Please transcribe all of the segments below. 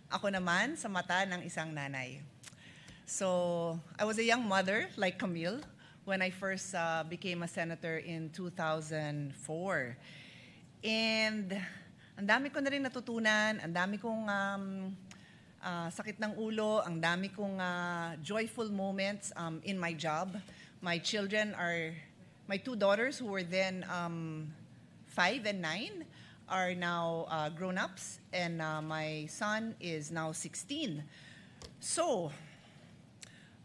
Ako naman sa mata ng isang nanay. So, I was a young mother like Camille when I first became a senator in 2004. And ang dami ko na rin natutunan, ang dami kong sakit ng ulo, ang dami kong joyful moments in my job. My two daughters who were then 5 and 9 are now grown-ups, and my son is now 16. So,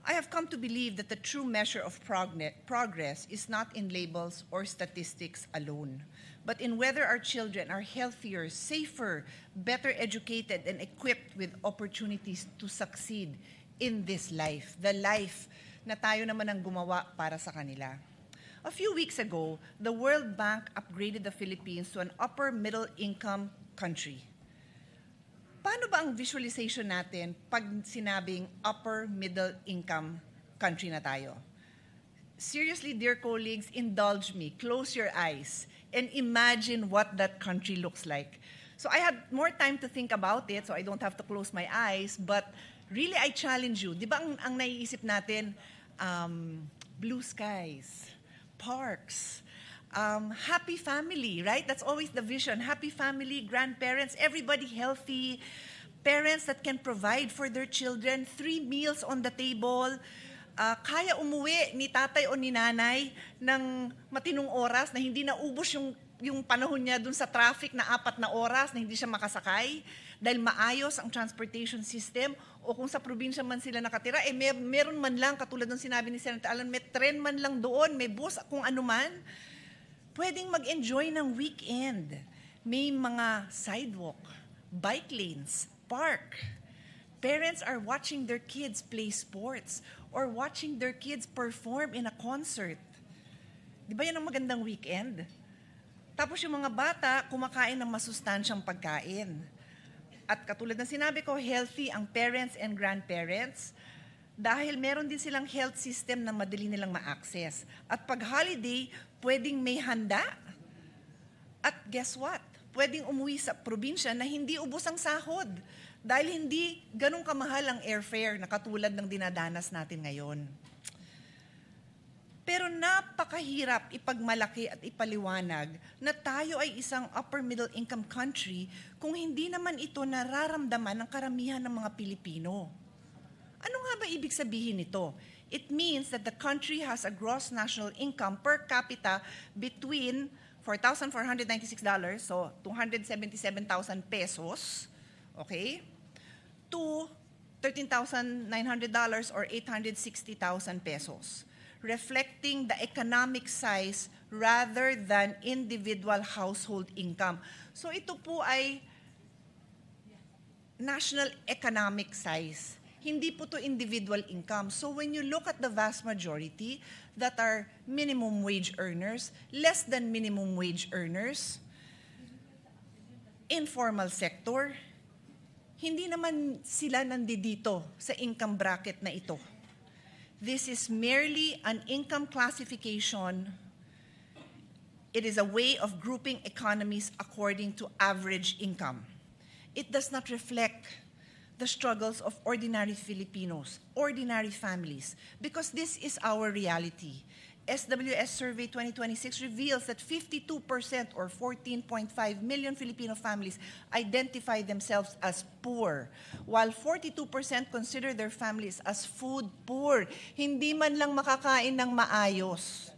I have come to believe that the true measure of progress is not in labels or statistics alone, but in whether our children are healthier, safer, better educated, and equipped with opportunities to succeed in this life, the life na tayo naman ang gumawa para sa kanila. A few weeks ago, the World Bank upgraded the Philippines to an upper middle income country. Paano ba ang visualization natin pag sinabing upper middle income country na tayo? Seriously, dear colleagues, indulge me, close your eyes, and imagine what that country looks like. So I had more time to think about it, so I don't have to close my eyes, but really I challenge you. Di ba ang naiisip natin, blue skies, parks, happy family, right? That's always the vision. Happy family, grandparents, everybody healthy, parents that can provide for their children, 3 meals on the table, kaya umuwi ni tatay o ni nanay ng matinong oras na hindi naubos yung panahon niya dun sa traffic na 4 na oras na hindi siya makasakay dahil maayos ang transportation system, o kung sa probinsya man sila nakatira, meron man lang, katulad ng sinabi ni Senator Alan, may tren man lang doon, may bus, kung ano man, pwedeng mag-enjoy ng weekend. May mga sidewalk, bike lanes, park. Parents are watching their kids play sports or watching their kids perform in a concert. Di ba yan ang magandang weekend? Tapos yung mga bata, kumakain ng masustansyang pagkain. At katulad ng sinabi ko, healthy ang parents and grandparents dahil meron din silang health system na madali nilang ma-access. At pag holiday, pwedeng may handa. At guess what? Pwedeng umuwi sa probinsya na hindi ubos ang sahod dahil hindi ganun kamahal ang airfare na katulad ng dinadanas natin ngayon. Pero napakahirap ipagmalaki at ipaliwanag na tayo ay isang upper middle income country kung hindi naman ito nararamdaman ng karamihan ng mga Pilipino. Ano nga ba ibig sabihin nito? It means that the country has a gross national income per capita between $4,496, so 277,000 pesos, okay, to $13,900 or 860,000 pesos, reflecting the economic size rather than individual household income. So ito po ay national economic size. Hindi po to individual income. So when you look at the vast majority that are minimum wage earners, less than minimum wage earners, informal sector, hindi naman sila nandito sa income bracket na ito. This is merely an income classification. It is a way of grouping economies according to average income. It does not reflect the struggles of ordinary Filipinos, ordinary families, because this is our reality. SWS Survey 2026 reveals that 52% or 14.5 million Filipino families identify themselves as poor, while 42% consider their families as food poor. Hindi man lang makakain ng maayos.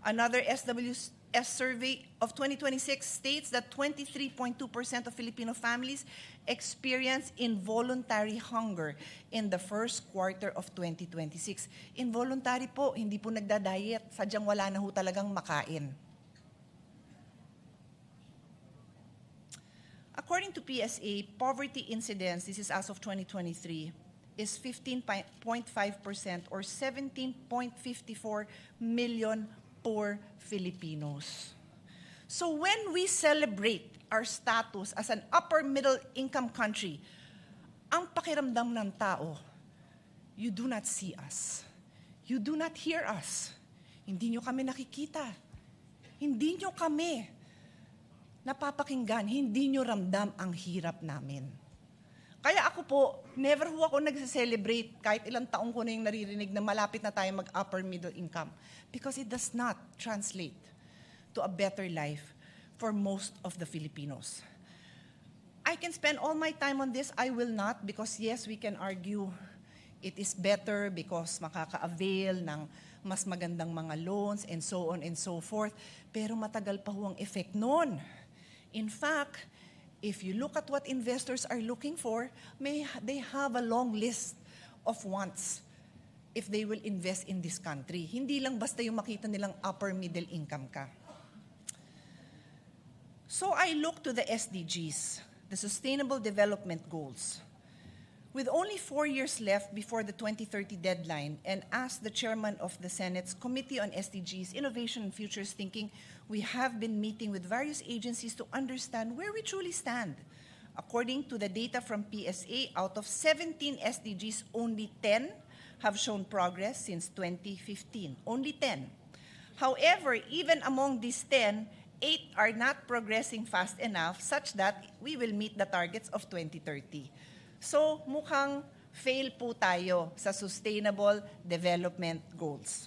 Another SWS survey of 2026 states that 23.2% of Filipino families experience involuntary hunger in the first quarter of 2026. Involuntary po, hindi po nagda-diet, sadyang wala na ho talagang makain. According to PSA, poverty incidence, this is as of 2023, is 15.5% or 17.54 million poor Filipinos. So when we celebrate our status as an upper middle income country, ang pakiramdam ng tao, you do not see us. You do not hear us. Hindi nyo kami nakikita. Hindi nyo kami napapakinggan. Hindi nyo ramdam ang hirap namin. Kaya ako po, never ho ako nagse-celebrate kahit ilang taong ko na yung naririnig na malapit na tayo mag-upper middle income. Because it does not translate to a better life for most of the Filipinos. I can spend all my time on this. I will not, because yes, we can argue it is better because makaka-avail ng mas magandang mga loans and so on and so forth. Pero matagal pa ho ang effect nun. In fact, if you look at what investors are looking for, they have a long list of wants if they will invest in this country. Hindi lang basta yung makita nilang upper middle income ka. So I look to the SDGs, the Sustainable Development Goals. With only 4 years left before the 2030 deadline, and as the chairman of the Senate's Committee on SDGs, Innovation and Futures Thinking, we have been meeting with various agencies to understand where we truly stand. According to the data from PSA, out of 17 SDGs, only 10 have shown progress since 2015. Only 10. However, even among these 10, 8 are not progressing fast enough such that we will meet the targets of 2030. So, mukhang fail po tayo sa Sustainable Development Goals.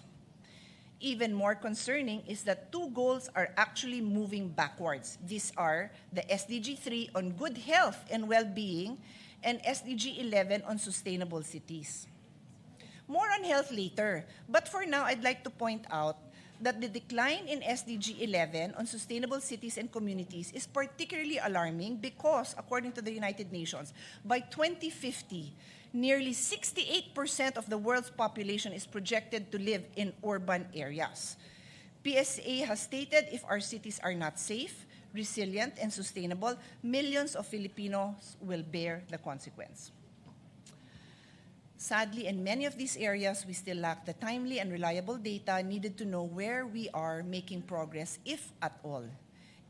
Even more concerning is that 2 goals are actually moving backwards. These are the SDG 3 on good health and well-being and SDG 11 on sustainable cities. More on health later, but for now, I'd like to point out that the decline in SDG 11 on sustainable cities and communities is particularly alarming because, according to the United Nations, by 2050, nearly 68% of the world's population is projected to live in urban areas. PSA has stated if our cities are not safe, resilient, and sustainable, millions of Filipinos will bear the consequence. Sadly, in many of these areas, we still lack the timely and reliable data needed to know where we are making progress, if at all.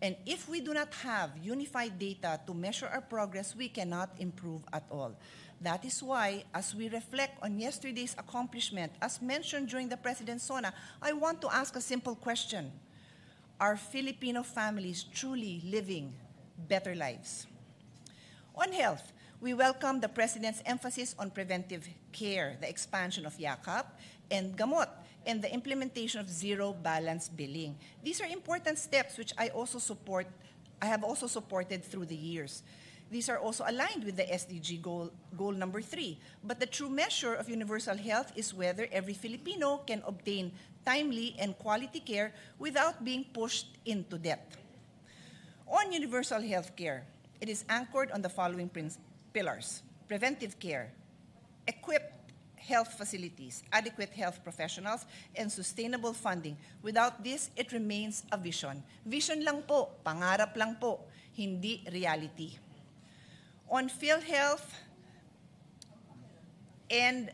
And if we do not have unified data to measure our progress, we cannot improve at all. That is why, as we reflect on yesterday's accomplishment, as mentioned during the President's SONA, I want to ask a simple question. Are Filipino families truly living better lives? On health, we welcome the President's emphasis on preventive care, the expansion of YAKAP, and Gamot, and the implementation of zero-balance billing. These are important steps which I have also supported through the years. These are also aligned with the SDG goal number 3. But the true measure of universal health is whether every Filipino can obtain timely and quality care without being pushed into debt. On universal health care, it is anchored on the following pillars: preventive care, equipped health facilities, adequate health professionals, and sustainable funding. Without this, it remains a vision. Vision lang po, pangarap lang po, hindi reality. On PhilHealth and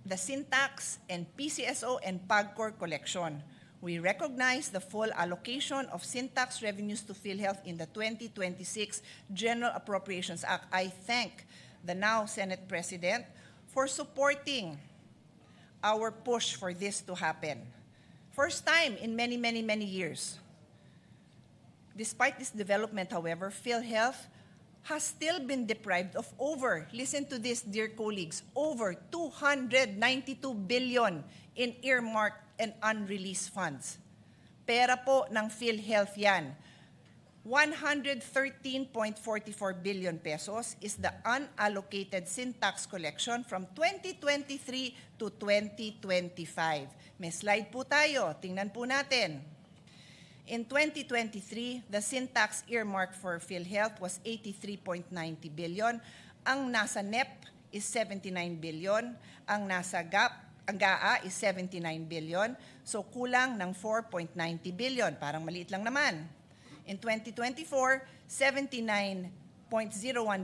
the Syntax and PCSO and PAGCOR collection, we recognize the full allocation of Syntax revenues to PhilHealth in the 2026 General Appropriations Act. I thank the now Senate President for supporting our push for this to happen. First time in many, many, many years. Despite this development, however, PhilHealth has still been deprived of listen to this, dear colleagues, over 292 billion in earmarked and unreleased funds. Pera po ng PhilHealth yan. 113.44 billion pesos is the unallocated Syntax collection from 2023 to 2025. May slide po tayo. Tingnan po natin. In 2023, the Syntax earmark for PhilHealth was 83.90 billion. Ang nasa NEP is 79 billion. Ang nasa GAA is 79 billion. So kulang ng 4.90 billion. Parang maliit lang naman. In 2024, 79.01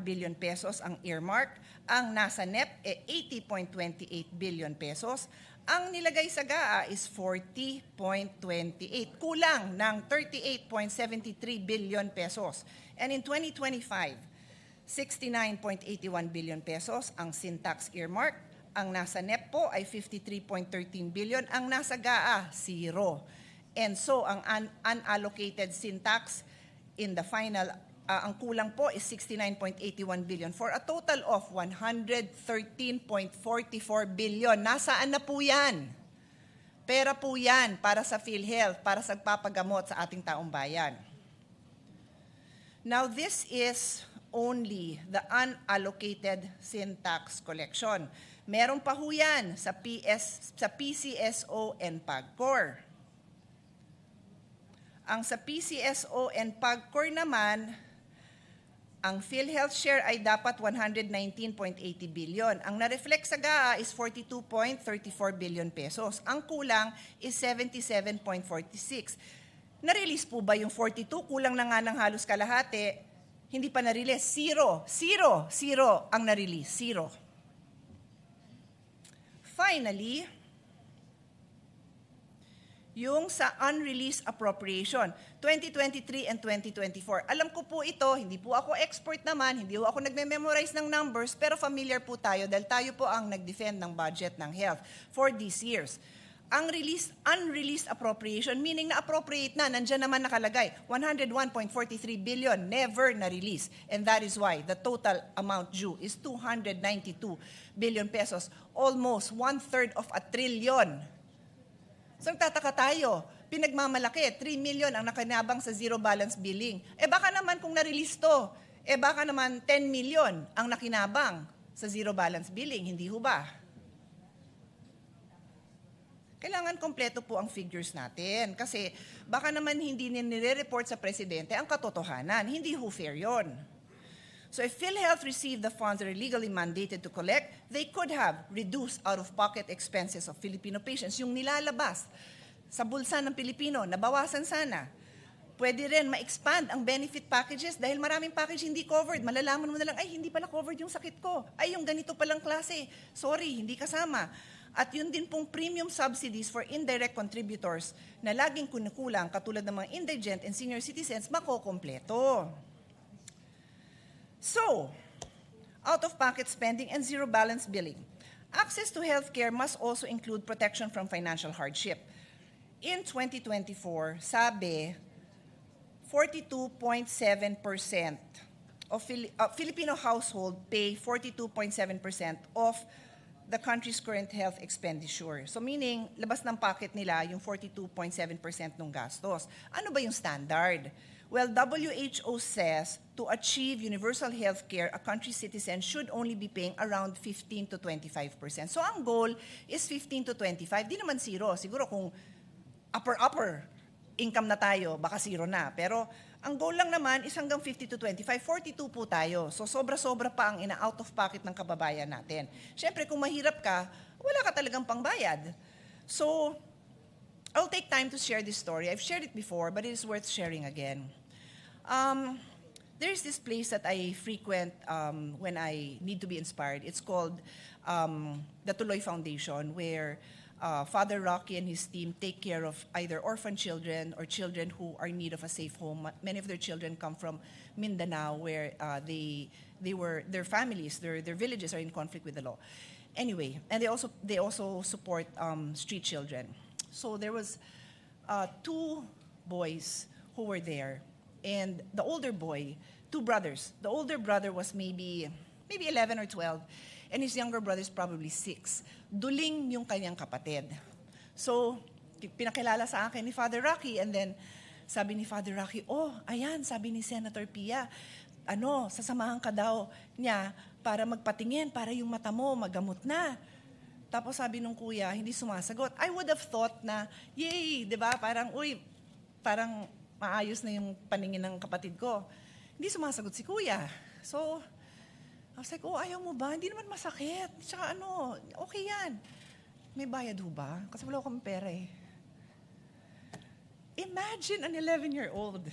billion pesos ang earmark. Ang nasa NEP ay 80.28 billion pesos. Ang nilagay sa GAA is 40.28. Kulang ng 38.73 billion pesos. And in 2025, 69.81 billion pesos ang Syntax earmark. Ang nasa NEP po ay 53.13 billion. Ang nasa GAA, 0. And so, ang unallocated Syntax in the final ang kulang po is 69.81 billion for a total of 113.44 billion. Nasaan na po yan? Pera po yan para sa PhilHealth, para sa papagamot sa ating taong bayan. Now, this is only the unallocated sin tax collection. Meron pa ho yan sa PCSO and PAGCOR. Ang sa PCSO and PAGCOR naman, ang PhilHealth share ay dapat 119.80 billion. Ang na-reflect sa GAA is 42.34 billion pesos. Ang kulang is 77.46. Na-release po ba yung 42? Kulang na nga ng halos kalahati. Hindi pa na-release. Zero ang na-release. Zero. Finally, yung sa unreleased appropriation, 2023 and 2024. Alam ko po ito, hindi po ako expert naman, hindi po ako nagme-memorize ng numbers, pero familiar po tayo dahil tayo po ang nag-defend ng budget ng health for these years. Ang unreleased appropriation, meaning na-appropriate na, nandyan naman nakalagay, 101.43 billion, never na-release. And that is why the total amount due is 292 billion pesos, almost 1/3 of a trillion. So nagtataka tayo, pinagmamalaki, 3 million ang nakinabang sa zero balance billing. Baka naman kung na-release to, baka naman 10 million ang nakinabang sa zero balance billing, hindi ho ba? Kailangan kompleto po ang figures natin kasi baka naman hindi nire-report sa presidente ang katotohanan, hindi ho fair yon. So if PhilHealth received the funds that are legally mandated to collect, they could have reduced out-of-pocket expenses of Filipino patients. Yung nilalabas sa bulsa ng Pilipino, nabawasan sana. Pwede rin ma-expand ang benefit packages dahil maraming package hindi covered. Malalaman mo na lang, ay hindi pala covered yung sakit ko. Ay yung ganito palang klase. Sorry, hindi kasama. At yun din pong premium subsidies for indirect contributors na laging kunukulang katulad ng mga indigent and senior citizens, makokompleto. So, out-of-pocket spending and zero balance billing. Access to healthcare must also include protection from financial hardship. In 2024, sabi, 42.7% of Filipino household pay 42.7% of the country's current health expenditure. So meaning, labas ng pocket nila yung 42.7% ng gastos. Ano ba yung standard? Well, WHO says to achieve universal health care, a country's citizens should only be paying around 15 to 25%. So ang goal is 15 to 25. Di naman zero. Siguro kung upper income na tayo, baka zero na. Pero ang goal lang naman is hanggang 50 to 25, 42 po tayo. So sobra-sobra pa ang ina-out of pocket ng kababayan natin. Siyempre, kung mahirap ka, wala ka talagang pangbayad. So, I'll take time to share this story. I've shared it before, but it is worth sharing again. There's this place that I frequent when I need to be inspired. It's called the Tuloy Foundation, where Father Rocky and his team take care of either orphan children or children who are in need of a safe home. Many of their children come from Mindanao, where their families, their villages are in conflict with the law. Anyway, and they also support street children. So there was 2 boys who were there, and the older boy, 2 brothers. The older brother was maybe 11 or 12, and his younger brother is probably 6. Duling yung kanyang kapatid. So, pinakilala sa akin ni Father Rocky, and then sabi ni Father Rocky, ayan, sabi ni Senator Pia, sasamahan ka daw niya para magpatingin, para yung mata mo magamot na. Tapos sabi nung kuya, hindi sumasagot. I would have thought na, yay, di ba? Parang maayos na yung paningin ng kapatid ko. Hindi sumasagot si kuya. So, I was like, ayaw mo ba? Hindi naman masakit. Tsaka okay yan. May bayad ho ba? Kasi wala akong pera eh. Imagine an 11-year-old.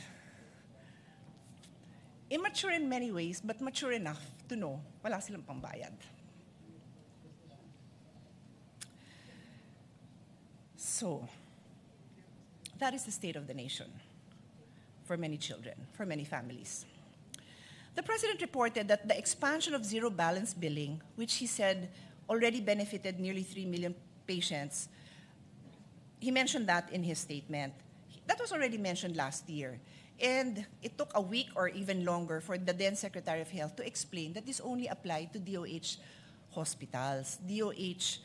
Immature in many ways, but mature enough to know wala silang pambayad. So, that is the state of the nation for many children, for many families. The President reported that the expansion of zero balance billing, which he said already benefited nearly 3 million patients, he mentioned that in his statement. That was already mentioned last year. And it took a week or even longer for the then Secretary of Health to explain that this only applied to DOH hospitals, DOH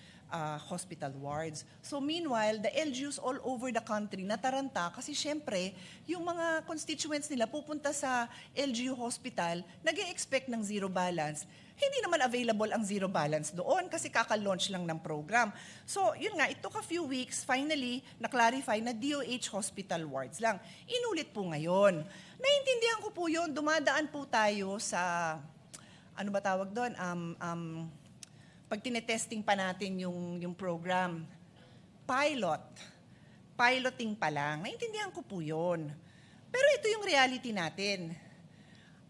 hospital wards. So meanwhile, the LGUs all over the country nataranta kasi syempre, yung mga constituents nila pupunta sa LGU hospital, nag-e-expect ng zero balance. Hindi naman available ang zero balance doon kasi kaka-launch lang ng program. So yun nga, it took a few weeks, finally, na-clarify na DOH hospital wards lang. Inulit po ngayon. Naiintindihan ko po yun, dumadaan po tayo sa, ano ba tawag doon, pag tinetesting pa natin yung program, piloting pa lang, naintindihan ko po yun. Pero ito yung reality natin.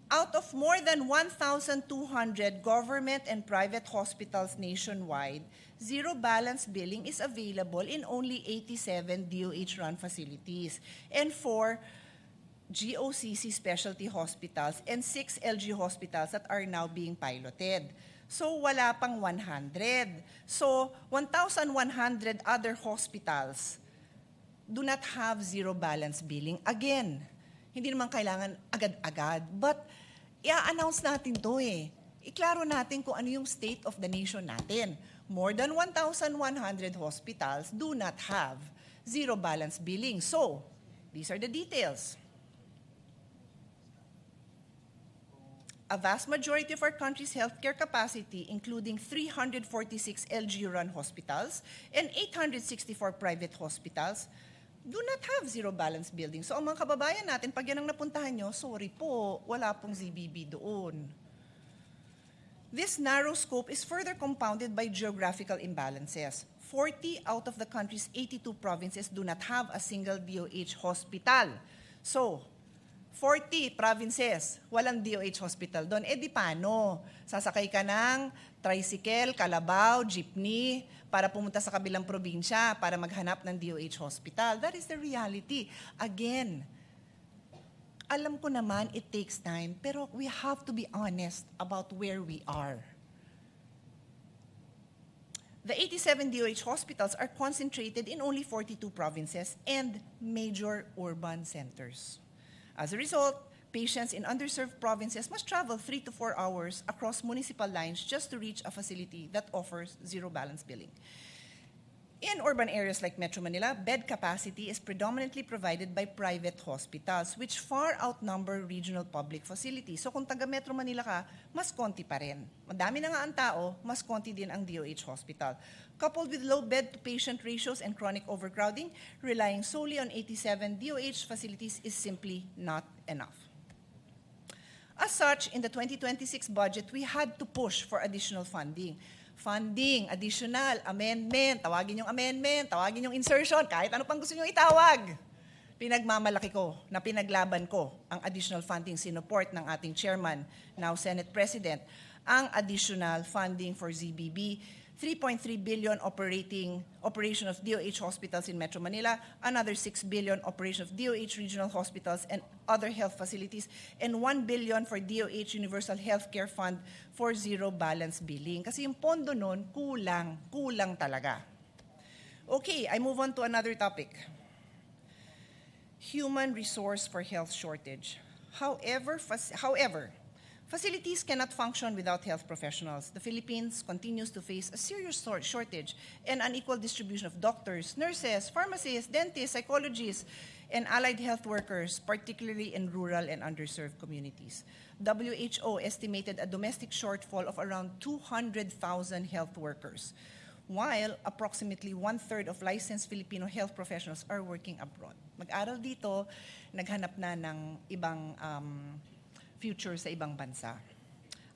Out of more than 1,200 government and private hospitals nationwide, zero balance billing is available in only 87 DOH-run facilities and 4 GOCC specialty hospitals and 6 LG hospitals that are now being piloted. So wala pang 100. So 1,100 other hospitals do not have zero balance billing. Again, hindi naman kailangan agad-agad, but i-announce natin to eh. Iklaro natin kung ano yung state of the nation natin. More than 1,100 hospitals do not have zero balance billing. So, these are the details. A vast majority of our country's healthcare capacity, including 346 LG-run hospitals and 864 private hospitals, do not have zero balance billing. So ang mga kababayan natin, pag yan ang napuntahan nyo, sorry po, wala pong ZBB doon. This narrow scope is further compounded by geographical imbalances. 40 out of the country's 82 provinces do not have a single DOH hospital. So, 40 provinces, walang DOH hospital doon. Eh di paano? Sasakay ka ng tricycle, kalabaw, jeepney, para pumunta sa kabilang probinsya para maghanap ng DOH hospital. That is the reality. Again, alam ko naman it takes time, pero we have to be honest about where we are. The 87 DOH hospitals are concentrated in only 42 provinces and major urban centers. As a result, patients in underserved provinces must travel 3 to 4 hours across municipal lines just to reach a facility that offers zero balance billing. In urban areas like Metro Manila, bed capacity is predominantly provided by private hospitals, which far outnumber regional public facilities. So kung taga Metro Manila ka, mas konti pa rin. Madami na nga ang tao, mas konti din ang DOH hospital. Coupled with low bed-to-patient ratios and chronic overcrowding, relying solely on 87 DOH facilities is simply not enough. As such, in the 2026 budget, we had to push for additional funding. Funding, additional, amendment, tawagin yung amendment, tawagin yung insertion, kahit ano pang gusto nyo itawag. Pinagmamalaki ko, na pinaglaban ko ang additional funding sinuport ng ating chairman, now Senate President, ang additional funding for ZBB, 3.3 billion operation of DOH hospitals in Metro Manila, another 6 billion operation of DOH regional hospitals and other health facilities, and 1 billion for DOH Universal Healthcare Fund for zero balance billing. Kasi yung pondo nun, kulang talaga. Okay, I move on to another topic. Human resource for health shortage. However, facilities cannot function without health professionals. The Philippines continues to face a serious shortage and unequal distribution of doctors, nurses, pharmacists, dentists, psychologists, and allied health workers, particularly in rural and underserved communities. WHO estimated a domestic shortfall of around 200,000 health workers, while approximately 1/3 of licensed Filipino health professionals are working abroad. Mag-aral dito, naghanap na ng ibang future sa ibang bansa.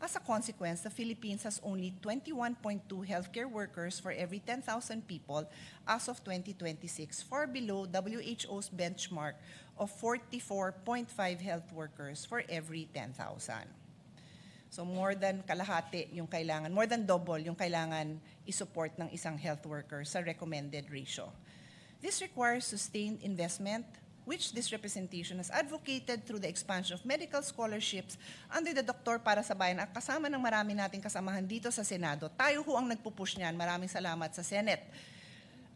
As a consequence, the Philippines has only 21.2 healthcare workers for every 10,000 people as of 2026, far below WHO's benchmark of 44.5 health workers for every 10,000. So more than kalahati yung kailangan, more than double yung kailangan isupport ng isang health worker sa recommended ratio. This requires sustained investment, which this representation has advocated through the expansion of medical scholarships under the Doktor para sa Bayan, at kasama ng marami nating kasamahan dito sa Senado. Tayo ho ang nagpupush niyan. Maraming salamat sa Senate.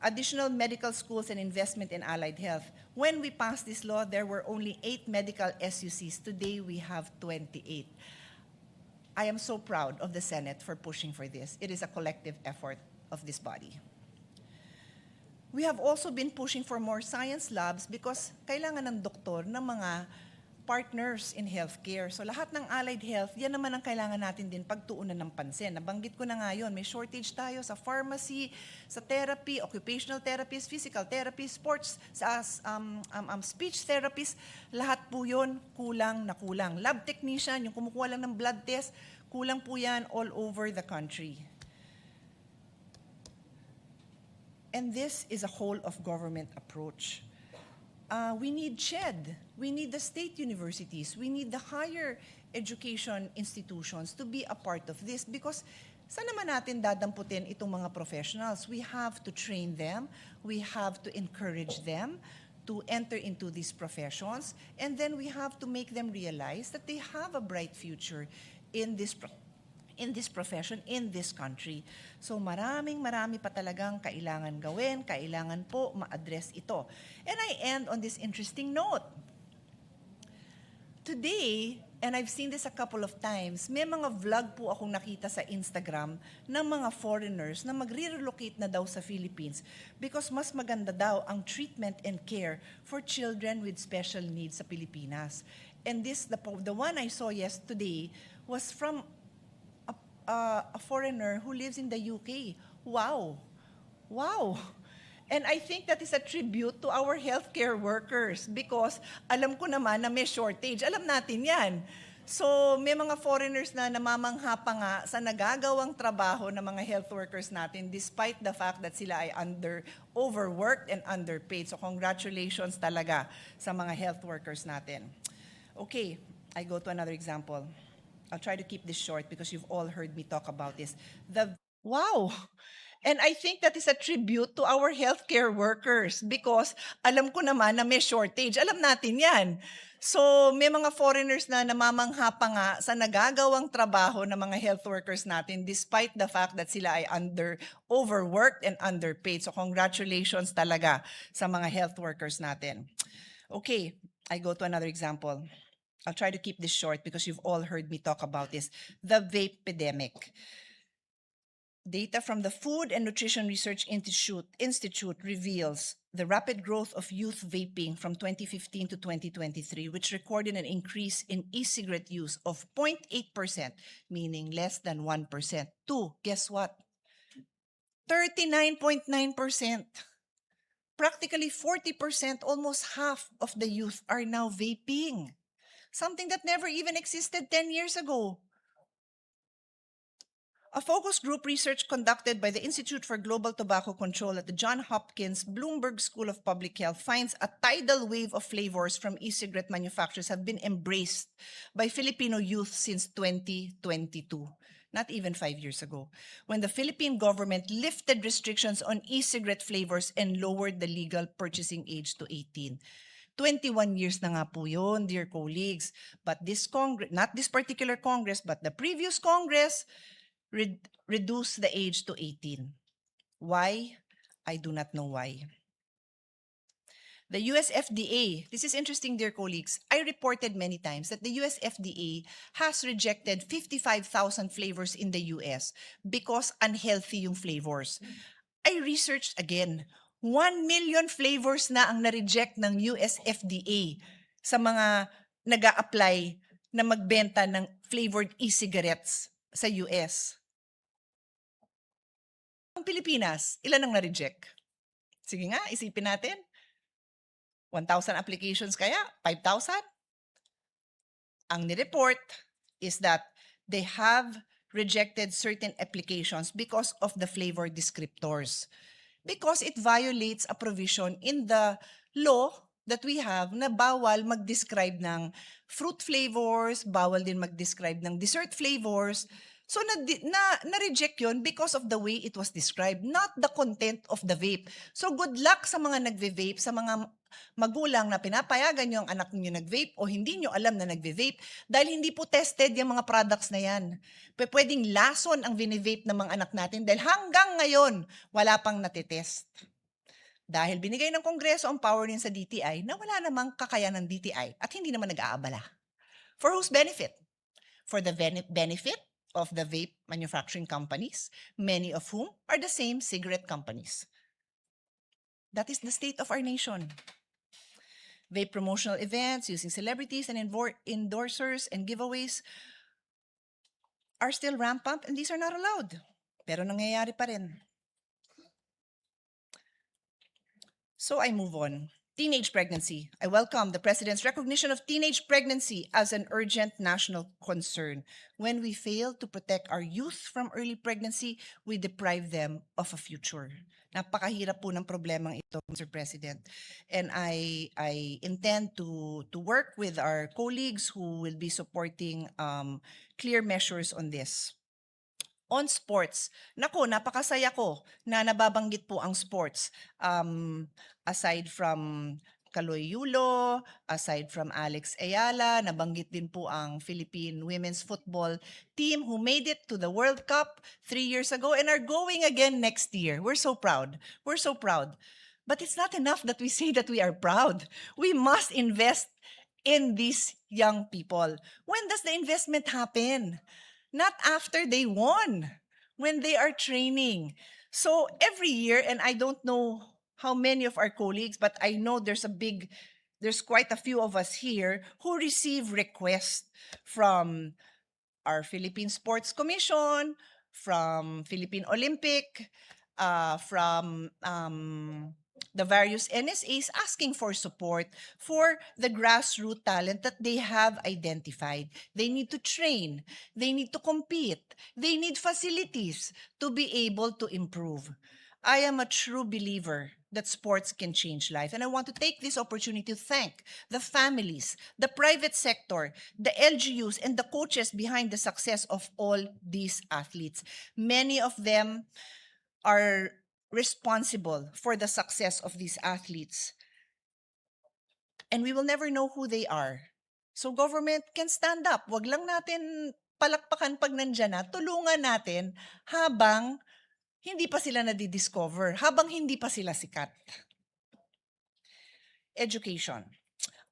additional medical schools and investment in allied health. When we passed this law, there were only 8 medical SUCs. Today, we have 28. I am so proud of the Senate for pushing for this. It is a collective effort of this body. We have also been pushing for more science labs because kailangan ng doktor ng mga partners in healthcare. So lahat ng allied health, yan naman ang kailangan natin din pagtuunan ng pansin. Nabanggit ko na nga yun, may shortage tayo sa pharmacy, sa therapy, occupational therapists, physical therapists, sports, sa speech therapists, lahat po yun kulang na kulang. Lab technician, yung kumukuha lang ng blood test, kulang po yan all over the country. And this is a whole of government approach. We need SHED. We need the state universities. We need the higher education institutions to be a part of this because saan naman natin dadamputin itong mga professionals? We have to train them. We have to encourage them to enter into these professions. And then we have to make them realize that they have a bright future in this profession, in this country. So marami pa talagang kailangan gawin, kailangan po ma-address ito. And I end on this interesting note. Today, and I've seen this a couple of times, may mga vlog po akong nakita sa Instagram ng mga foreigners na magre-relocate na daw sa Philippines because mas maganda daw ang treatment and care for children with special needs sa Pilipinas. And this, the one I saw yesterday was from a foreigner who lives in the UK. Wow. Wow. And I think that is a tribute to our healthcare workers because alam ko naman na may shortage. Alam natin yan. So may mga foreigners na namamangha pa nga sa nagagawang trabaho ng mga health workers natin despite the fact that sila ay overworked and underpaid. So congratulations talaga sa mga health workers natin. Okay, I go to another example. I'll try to keep this short because you've all heard me talk about this. Wow! And I think that is a tribute to our healthcare workers because alam ko naman na may shortage. Alam natin yan. So may mga foreigners na namamangha pa nga sa nagagawang trabaho ng mga health workers natin despite the fact that sila ay overworked and underpaid. So congratulations talaga sa mga health workers natin. Okay, I go to another example. I'll try to keep this short because you've all heard me talk about this. The vape epidemic. Data from the Food and Nutrition Research Institute reveals the rapid growth of youth vaping from 2015 to 2023, which recorded an increase in e-cigarette use of 0.8%, meaning less than 1%, to, guess what? 39.9%. Practically 40%, almost half of the youth are now vaping. Something that never even existed 10 years ago. A focus group research conducted by the Institute for Global Tobacco Control at the Johns Hopkins Bloomberg School of Public Health finds a tidal wave of flavors from e-cigarette manufacturers have been embraced by Filipino youth since 2022. Not even 5 years ago, when the Philippine government lifted restrictions on e-cigarette flavors and lowered the legal purchasing age to 18. 21 years na nga po yun, dear colleagues. But this Congress, not this particular Congress, but the previous Congress, reduced the age to 18. Why? I do not know why. The US FDA, this is interesting, dear colleagues. I reported many times that the US FDA has rejected 55,000 flavors in the US because unhealthy yung flavors. I researched again. 1 million flavors na ang na-reject ng US FDA sa mga nag-a-apply na magbenta ng flavored e-cigarettes sa US. Ang Pilipinas, ilan ang na-reject? Sige nga, isipin natin. 1,000 applications kaya? 5,000? Ang ni-report is that they have rejected certain applications because of the flavor descriptors. Because it violates a provision in the law that we have na bawal mag-describe ng fruit flavors, bawal din mag-describe ng dessert flavors. So na-reject yun because of the way it was described, not the content of the vape. So good luck sa mga nagve-vape, sa mga magulang na pinapayagan nyo ang anak niyo nag-vape o hindi nyo alam na nagve-vape dahil hindi po tested yung mga products na yan. Pwedeng lason ang vini-vape ng mga anak natin dahil hanggang ngayon wala pang natitest. Dahil binigay ng Kongreso ang power din sa DTI na wala namang kakayanan ng DTI at hindi naman nag-aabala. For whose benefit? For the benefit of the vape manufacturing companies, many of whom are the same cigarette companies. That is the state of our nation. Vape promotional events using celebrities and endorsers and giveaways are still rampant and these are not allowed. Pero nangyayari pa rin. So I move on. Teenage pregnancy. I welcome the President's recognition of teenage pregnancy as an urgent national concern. When we fail to protect our youth from early pregnancy, we deprive them of a future. Napakahirap po ng problemang ito, Mr. President. And I intend to work with our colleagues who will be supporting clear measures on this. On sports, nako, napakasaya ko na nababanggit po ang sports. Aside from Kaloy Yulo, aside from Alex Ayala, nabanggit din po ang Philippine women's football team who made it to the World Cup 3 years ago and are going again next year. We're so proud. We're so proud. But it's not enough that we say that we are proud. We must invest in these young people. When does the investment happen? Not after they won, when they are training. So every year, and I don't know how many of our colleagues, but I know there's quite a few of us here who receive requests from our Philippine Sports Commission, from Philippine Olympic, from the various NSAs asking for support for the grassroots talent that they have identified. They need to train, they need to compete, they need facilities to be able to improve. I am a true believer that sports can change life. And I want to take this opportunity to thank the families, the private sector, the LGUs, and the coaches behind the success of all these athletes. Many of them are responsible for the success of these athletes. And we will never know who they are. So government can stand up. Wag lang natin palakpakan pag nandyan na. Tulungan natin habang hindi pa sila nadidiscover, habang hindi pa sila sikat. Education.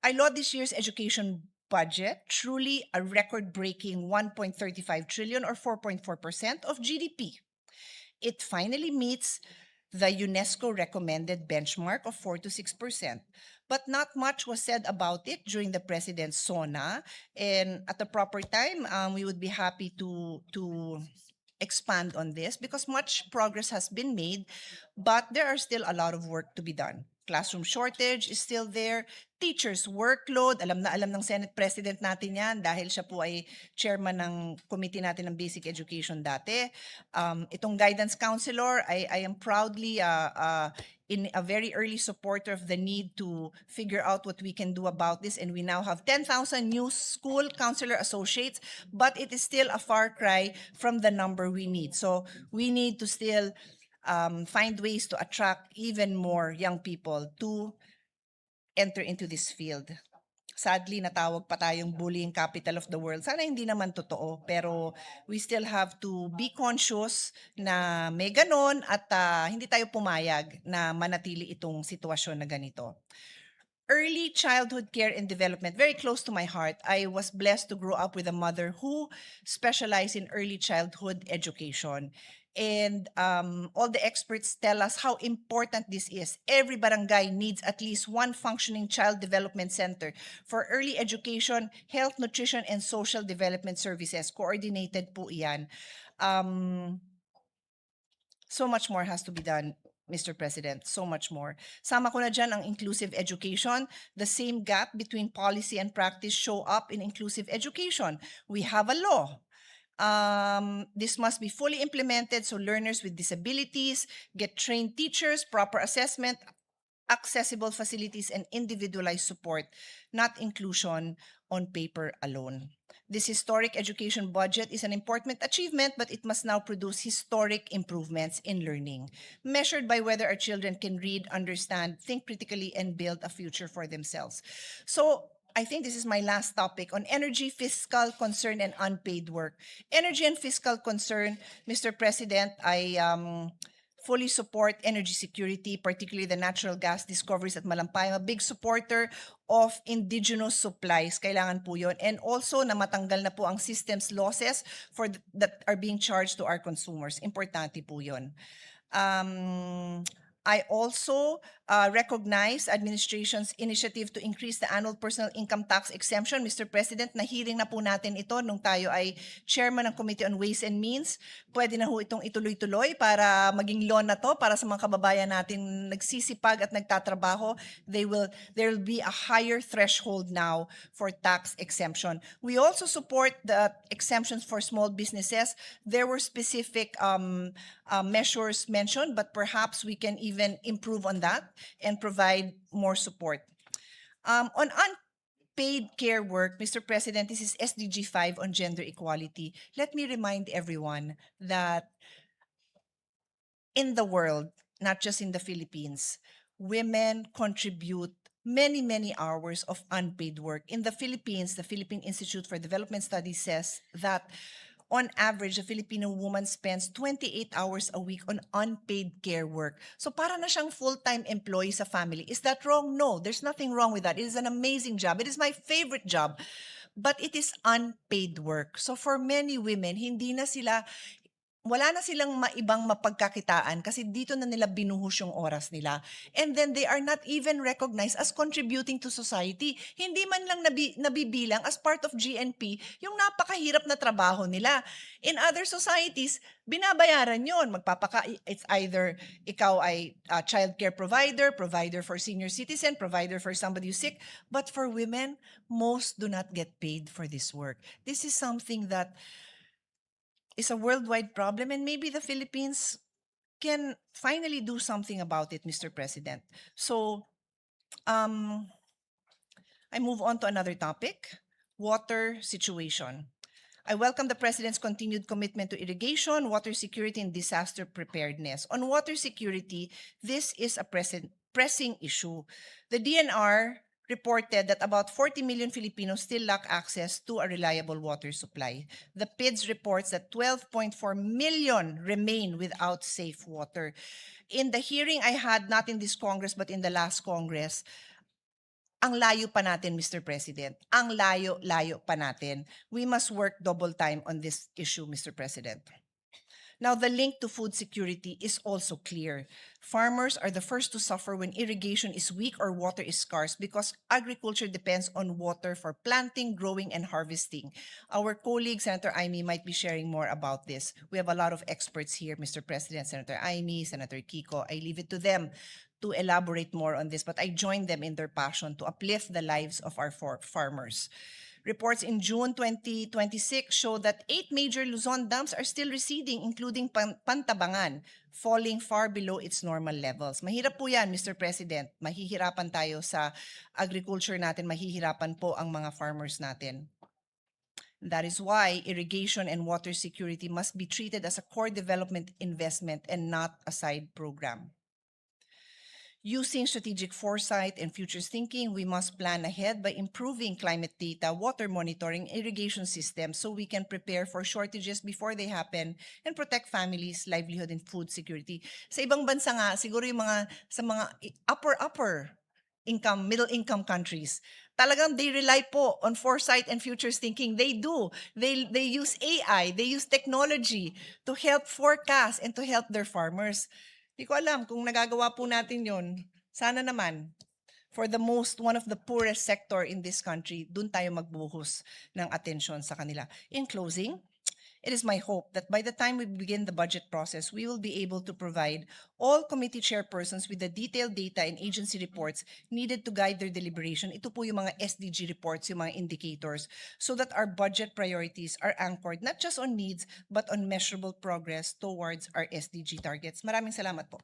I laud this year's education budget, truly a record-breaking 1.35 trillion or 4.4% of GDP. It finally meets the UNESCO recommended benchmark of 4 to 6%. But not much was said about it during the President's SONA. And at the proper time, we would be happy to expand on this because much progress has been made, but there are still a lot of work to be done. Classroom shortage is still there. Teachers' workload, alam na alam ng Senate President natin yan dahil siya po ay chairman ng committee natin ng basic education dati. Itong guidance counselor, I am proudly in a very early supporter of the need to figure out what we can do about this. And we now have 10,000 new school counselor associates, but it is still a far cry from the number we need. So we need to still find ways to attract even more young people to enter into this field. Sadly, natawag pa tayong bullying capital of the world. Sana hindi naman totoo, pero we still have to be conscious na may ganon at hindi tayo pumayag na manatili itong sitwasyon na ganito. Early childhood care and development, very close to my heart. I was blessed to grow up with a mother who specialized in early childhood education. And all the experts tell us how important this is. Every barangay needs at least one functioning child development center for early education, health, nutrition, and social development services. Coordinated po iyan. So much more has to be done, Mr. President, so much more. Sama ko na dyan ang inclusive education. The same gap between policy and practice show up in inclusive education. We have a law. This must be fully implemented so learners with disabilities get trained teachers, proper assessment, accessible facilities, and individualized support, not inclusion on paper alone. This historic education budget is an important achievement, but it must now produce historic improvements in learning, measured by whether our children can read, understand, think critically, and build a future for themselves. So I think this is my last topic on energy, fiscal concern, and unpaid work. Energy and fiscal concern, Mr. President, I fully support energy security, particularly the natural gas discoveries at Malampay. I'm a big supporter of indigenous supplies. Kailangan po yun. And also na matanggal na po ang systems losses that are being charged to our consumers. Importante po yun. I also recognize administration's initiative to increase the annual personal income tax exemption. Mr. President, nahiring na po natin ito nung tayo ay chairman ng Committee on Ways and Means. Pwede na ho itong ituloy-tuloy para maging law na to para sa mga kababayan natin nagsisipag at nagtatrabaho. There will be a higher threshold now for tax exemption. We also support the exemptions for small businesses. There were specific measures mentioned, but perhaps we can even improve on that and provide more support. On unpaid care work, Mr. President, this is SDG 5 on gender equality. Let me remind everyone that in the world, not just in the Philippines, women contribute many hours of unpaid work. In the Philippines, the Philippine Institute for Development Studies says that on average, a Filipino woman spends 28 hours a week on unpaid care work. So para na siyang full-time employee sa family. Is that wrong? No, there's nothing wrong with that. It is an amazing job. It is my favorite job. But it is unpaid work. So for many women, wala na silang maibang mapagkakitaan kasi dito na nila binuhos yung oras nila. And then they are not even recognized as contributing to society. Hindi man lang nabibilang as part of GNP yung napakahirap na trabaho nila. In other societies, binabayaran yon. It's either ikaw ay child care provider for senior citizen, provider for somebody who's sick. But for women, most do not get paid for this work. This is something that is a worldwide problem, and maybe the Philippines can finally do something about it, Mr. President. So, I move on to another topic, water situation. I welcome the President's continued commitment to irrigation, water security, and disaster preparedness. On water security, this is a pressing issue. The DNR reported that about 40 million Filipinos still lack access to a reliable water supply. The PIDS reports that 12.4 million remain without safe water. In the hearing I had, not in this Congress but in the last Congress, ang layo pa natin, Mr. President. Ang layo pa natin. We must work double time on this issue, Mr. President. Now, the link to food security is also clear. Farmers are the first to suffer when irrigation is weak or water is scarce because agriculture depends on water for planting, growing, and harvesting. Our colleague, Senator Aimee, might be sharing more about this. We have a lot of experts here, Mr. President, Senator Aimee, Senator Kiko. I leave it to them to elaborate more on this, but I join them in their passion to uplift the lives of our farmers. Reports in June 2026 show that 8 major Luzon dams are still receding, including Pantabangan, falling far below its normal levels. Mahirap po yan, Mr. President. Mahihirapan tayo sa agriculture natin, mahihirapan po ang mga farmers natin. That is why irrigation and water security must be treated as a core development investment and not a side program. Using strategic foresight and futures thinking, we must plan ahead by improving climate data, water monitoring, irrigation systems so we can prepare for shortages before they happen and protect families, livelihood, and food security. Sa ibang bansa nga, siguro yung sa mga upper income, middle income countries, talagang they rely po on foresight and futures thinking. They do. They use AI, they use technology to help forecast and to help their farmers. Di ko alam kung nagagawa po natin yon. Sana naman, for the one of the poorest sector in this country, dun tayo magbuhos ng atensyon sa kanila. In closing, it is my hope that by the time we begin the budget process, we will be able to provide all committee chairpersons with the detailed data and agency reports needed to guide their deliberation. Ito po yung mga SDG reports, yung mga indicators, so that our budget priorities are anchored not just on needs, but on measurable progress towards our SDG targets. Maraming salamat po.